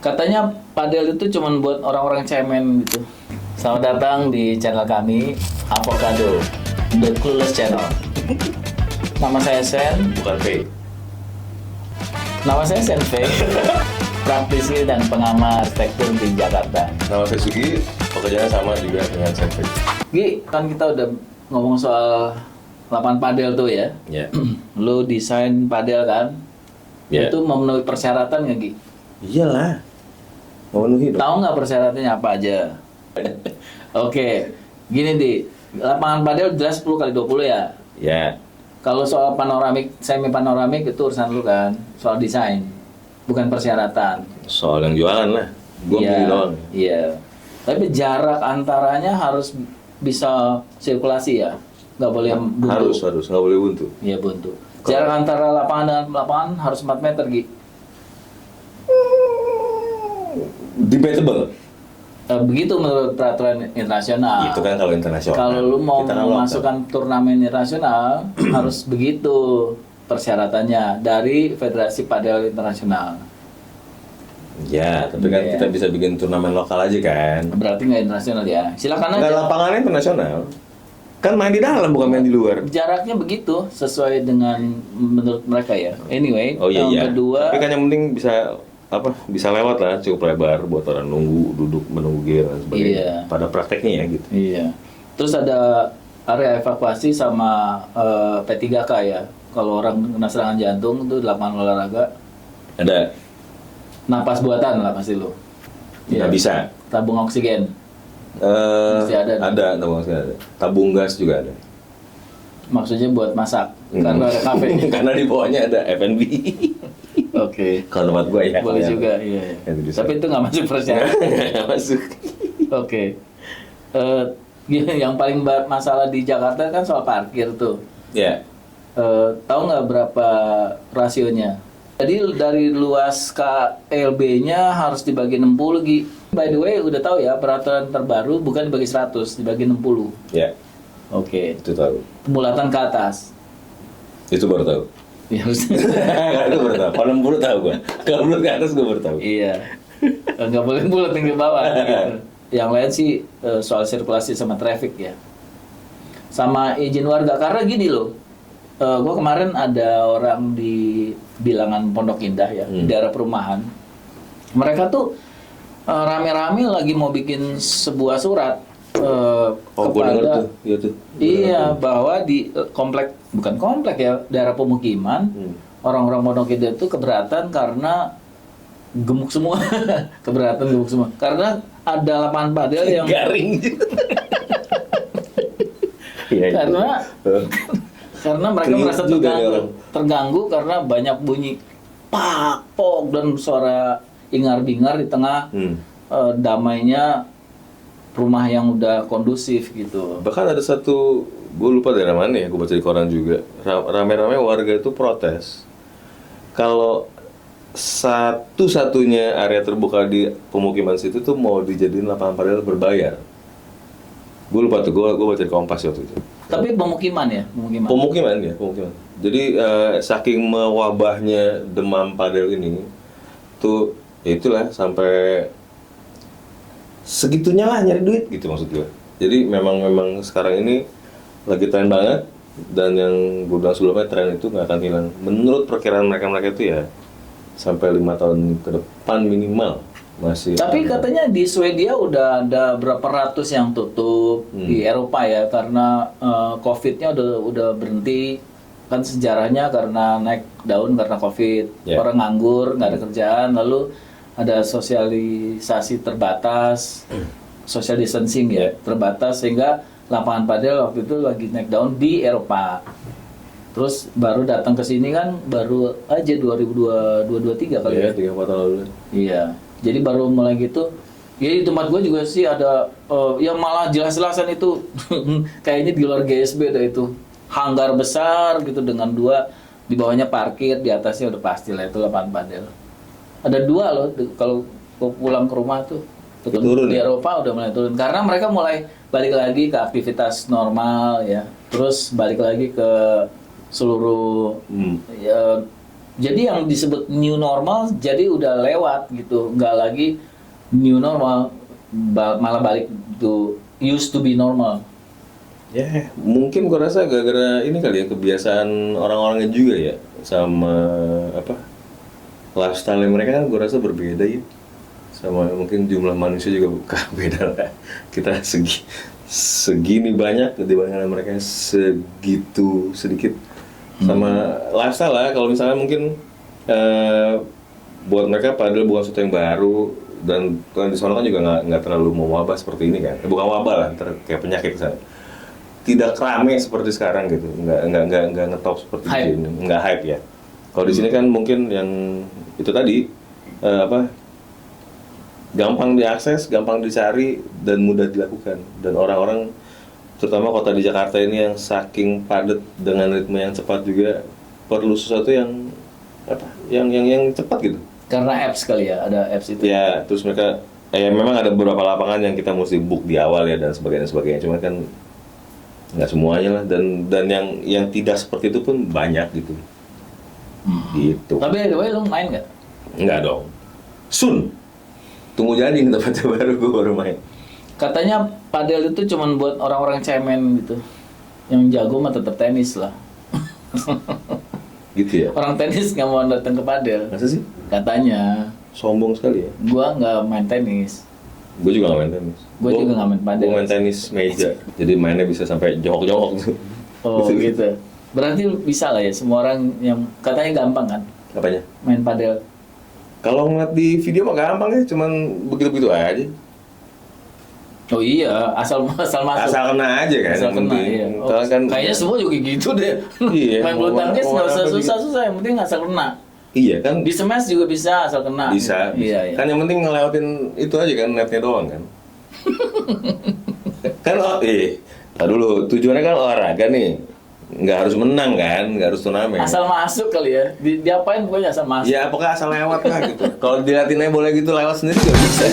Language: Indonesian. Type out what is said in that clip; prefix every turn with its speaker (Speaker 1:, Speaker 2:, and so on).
Speaker 1: Katanya padel itu cuma buat orang-orang cemen gitu. Selamat datang di channel kami, Avocado, The Clueless Channel. Nama saya Sen.
Speaker 2: Bukan V.
Speaker 1: Nama saya Sen V. Praktisi dan pengamat arsitektur di Jakarta.
Speaker 2: Nama saya Sugi, pekerjaannya sama juga dengan Sen V.
Speaker 1: Gi, kan kita udah ngomong soal lapangan padel tuh ya.
Speaker 2: Ya.
Speaker 1: Lu desain padel kan?
Speaker 2: Ya.
Speaker 1: Itu memenuhi persyaratan nggak, Gi?
Speaker 2: Iyalah. Memenuhi dong.
Speaker 1: Tahu nggak persyaratannya apa aja? Oke, gini di lapangan padel jelas 10 kali 20 ya.
Speaker 2: Ya.
Speaker 1: Kalau soal panoramik, semi panoramik itu urusan lu kan, soal desain, bukan persyaratan.
Speaker 2: Soal yang jualan lah. Gua
Speaker 1: Iya,
Speaker 2: pilih doang.
Speaker 1: Iya. Tapi jarak antaranya harus bisa sirkulasi ya, nggak boleh buntu.
Speaker 2: Harus, nggak boleh buntu.
Speaker 1: Iya buntu. Jarak antara lapangan dengan lapangan harus 4 meter Gi.
Speaker 2: Debatable.
Speaker 1: Begitu menurut peraturan internasional.
Speaker 2: Itu kan kalau internasional.
Speaker 1: Kalau lu mau
Speaker 2: Kita kan lokal.
Speaker 1: memasukkan turnamen internasional harus begitu persyaratannya dari Federasi Padel Internasional.
Speaker 2: Ya, tapi kan
Speaker 1: Iya.
Speaker 2: kita bisa bikin turnamen lokal aja kan.
Speaker 1: Berarti nggak internasional ya. Silakan
Speaker 2: Nggak,
Speaker 1: aja.
Speaker 2: lapangannya internasional. Kan main di dalam bukan main di luar.
Speaker 1: Jaraknya begitu sesuai dengan menurut mereka ya. Anyway,
Speaker 2: Oh iya
Speaker 1: yang
Speaker 2: iya.
Speaker 1: kedua
Speaker 2: Tapi kan yang penting bisa lewat lah, cukup lebar buat orang nunggu, duduk menunggu gear dan sebagainya.
Speaker 1: Iya.
Speaker 2: Pada prakteknya ya gitu.
Speaker 1: iya. Terus ada area evakuasi sama P3K ya. Kalau orang kena serangan jantung itu di lapangan olahraga,
Speaker 2: Ada.
Speaker 1: napas buatan lah pasti lu.
Speaker 2: Nggak bisa.
Speaker 1: Tabung oksigen. Mesti ada.
Speaker 2: Ada. Tabung gas juga ada.
Speaker 1: Maksudnya buat masak karena ada kafe.
Speaker 2: Karena di bawahnya ada F&B.
Speaker 1: Oke.
Speaker 2: Kalau tempat gua ya.
Speaker 1: Boleh
Speaker 2: kalau
Speaker 1: juga,
Speaker 2: yang-
Speaker 1: iya.
Speaker 2: yang bisa.
Speaker 1: Tapi itu nggak masuk persyaratan.
Speaker 2: Nggak masuk.
Speaker 1: Oke. Yang paling masalah di Jakarta kan soal parkir tuh.
Speaker 2: Ya.
Speaker 1: Tahu nggak berapa rasionya? Jadi dari luas KLB-nya harus dibagi 60 Gi. By the way, udah tahu ya peraturan terbaru bukan dibagi 100, dibagi 60.
Speaker 2: Ya.
Speaker 1: Oke.
Speaker 2: Itu tahu.
Speaker 1: Pembulatan ke atas.
Speaker 2: Itu baru tahu.
Speaker 1: Ya harus.
Speaker 2: Itu baru tahu. Kalau 60 tahu gua. Kalau belum ke atas gua baru tahu.
Speaker 1: Iya. Nggak boleh bulat yang di bawah gitu. Yang lain sih soal sirkulasi sama traffic ya. Sama izin warga karena gini loh. Gue kemarin ada orang di bilangan Pondok Indah ya, di daerah perumahan. Mereka tuh rame-rame lagi mau bikin sebuah surat
Speaker 2: Oh, gua denger
Speaker 1: kepada
Speaker 2: tuh. Iya tuh.
Speaker 1: iya bahwa di komplek bukan komplek ya daerah pemukiman orang-orang Pondok Indah itu keberatan karena gemuk semua keberatan gemuk semua karena ada lapangan padel yang
Speaker 2: Garing. Iya.
Speaker 1: karena mereka
Speaker 2: Keringet
Speaker 1: merasa
Speaker 2: juga
Speaker 1: terganggu,
Speaker 2: orang.
Speaker 1: terganggu karena banyak bunyi pak pok dan suara ingar-bingar di tengah damainya rumah yang udah kondusif gitu.
Speaker 2: Bahkan ada satu, gue lupa daerah mana ya, gue baca di koran juga. Rame-rame warga itu protes. Kalau satu-satunya area terbuka di pemukiman situ tuh mau dijadiin lapangan padel berbayar. Gue lupa tuh, gue baca di Kompas waktu itu.
Speaker 1: Tapi pemukiman ya,
Speaker 2: Pemukiman. Jadi saking mewabahnya demam padel ini, tuh ya itulah sampai segitunya lah nyari duit gitu maksud gue. Jadi memang sekarang ini lagi tren banget dan yang gue bilang sebelumnya tren itu nggak akan hilang. Menurut perkiraan mereka itu ya sampai 5 tahun ke depan minimal masih.
Speaker 1: Tapi katanya di Swedia udah ada berapa ratus yang tutup di Eropa ya karena COVID-nya udah berhenti kan sejarahnya karena naik daun karena COVID.
Speaker 2: Ya.
Speaker 1: Orang nganggur, nggak ada kerjaan, lalu ada sosialisasi terbatas, social distancing ya terbatas sehingga lapangan padel waktu itu lagi naik daun di Eropa. Terus baru datang ke sini kan baru aja 2023 kali ya.
Speaker 2: 3-4 tahun lalu.
Speaker 1: Iya, jadi baru mulai gitu. Ya di tempat gue juga sih ada, yang malah jelas-jelasan itu kayaknya di luar GSB dah itu. Hanggar besar gitu dengan 2, di bawahnya parkir, di atasnya udah pasti lah itu lapangan padel. Ada 2 loh, kalau pulang ke rumah tuh.
Speaker 2: Turun,
Speaker 1: Di
Speaker 2: ya?
Speaker 1: Eropa udah mulai turun, karena mereka mulai balik lagi ke aktivitas normal ya. Terus balik lagi ke seluruh ya, Jadi yang disebut new normal jadi udah lewat gitu, nggak lagi new normal, malah balik to used to be normal.
Speaker 2: Ya, mungkin gua rasa gara-gara ini kali ya kebiasaan orang-orangnya juga ya sama apa lifestyle mereka kan gua rasa berbeda ya. Sama mungkin jumlah manusia juga beda lah. Kita segini banyak dibandingkan mereka segitu sedikit. Sama lifestyle lah. Kalau misalnya mungkin buat mereka padahal bukan sesuatu yang baru dan kalau di sana kan juga nggak terlalu mau wabah seperti ini kan. Bukan wabah lah, kayak penyakit sana. Tidak rame seperti sekarang gitu, nggak ngetop seperti
Speaker 1: Hype.
Speaker 2: ini, nggak hype ya. Kalau di sini kan mungkin yang itu tadi apa gampang diakses, gampang dicari dan mudah dilakukan dan orang-orang terutama kota di Jakarta ini yang saking padat dengan ritme yang cepat juga perlu sesuatu yang apa yang cepat gitu.
Speaker 1: Karena apps kali ya, ada apps itu.
Speaker 2: Ya, terus mereka memang ada beberapa lapangan yang kita mesti book di awal ya dan sebagainya. Cuma kan nggak semuanya lah dan yang tidak seperti itu pun banyak gitu. Gitu.
Speaker 1: Tapi anyway, lu main nggak?
Speaker 2: Nggak dong. Soon. Tunggu jadi nih tempatnya baru gue baru main.
Speaker 1: Katanya padel itu cuman buat orang-orang cemen gitu. Yang jago mah tetap tenis lah.
Speaker 2: Gitu ya.
Speaker 1: Orang tenis nggak mau datang ke padel.
Speaker 2: Masa sih?
Speaker 1: Katanya.
Speaker 2: Sombong sekali ya.
Speaker 1: Gua nggak main tenis.
Speaker 2: Gue juga nggak main tenis.
Speaker 1: Gua juga nggak main padel.
Speaker 2: Gue main tenis meja. Jadi mainnya bisa sampai jongkok-jongkok tuh.
Speaker 1: Oh gitu. Berarti bisa lah ya semua orang yang katanya gampang kan
Speaker 2: Apanya?
Speaker 1: main padel.
Speaker 2: Kalau ngeliat di video mah gampang ya, cuman begitu-begitu aja.
Speaker 1: Oh iya, asal masuk.
Speaker 2: Asal kena aja kan.
Speaker 1: Asal
Speaker 2: yang
Speaker 1: kena,
Speaker 2: penting.
Speaker 1: iya. Oh,
Speaker 2: Soalnya kan
Speaker 1: kayaknya semua juga gitu deh.
Speaker 2: Iya,
Speaker 1: Main bulu
Speaker 2: mau-
Speaker 1: tangkis
Speaker 2: mau
Speaker 1: nggak usah
Speaker 2: apa juga.
Speaker 1: susah-susah, yang penting asal kena.
Speaker 2: iya kan
Speaker 1: Di smash juga bisa asal kena.
Speaker 2: bisa.
Speaker 1: Iya, iya.
Speaker 2: Kan yang penting ngelewatin itu aja kan netnya doang kan. Kan tar dulu tujuannya kan olahraga nih. Nggak harus menang kan, nggak harus turnamen.
Speaker 1: Asal masuk kali ya. Diapain pokoknya asal masuk.
Speaker 2: Ya pokoknya asal lewat lah gitu. Kalau dilatih aja boleh gitu lewat sendiri juga bisa.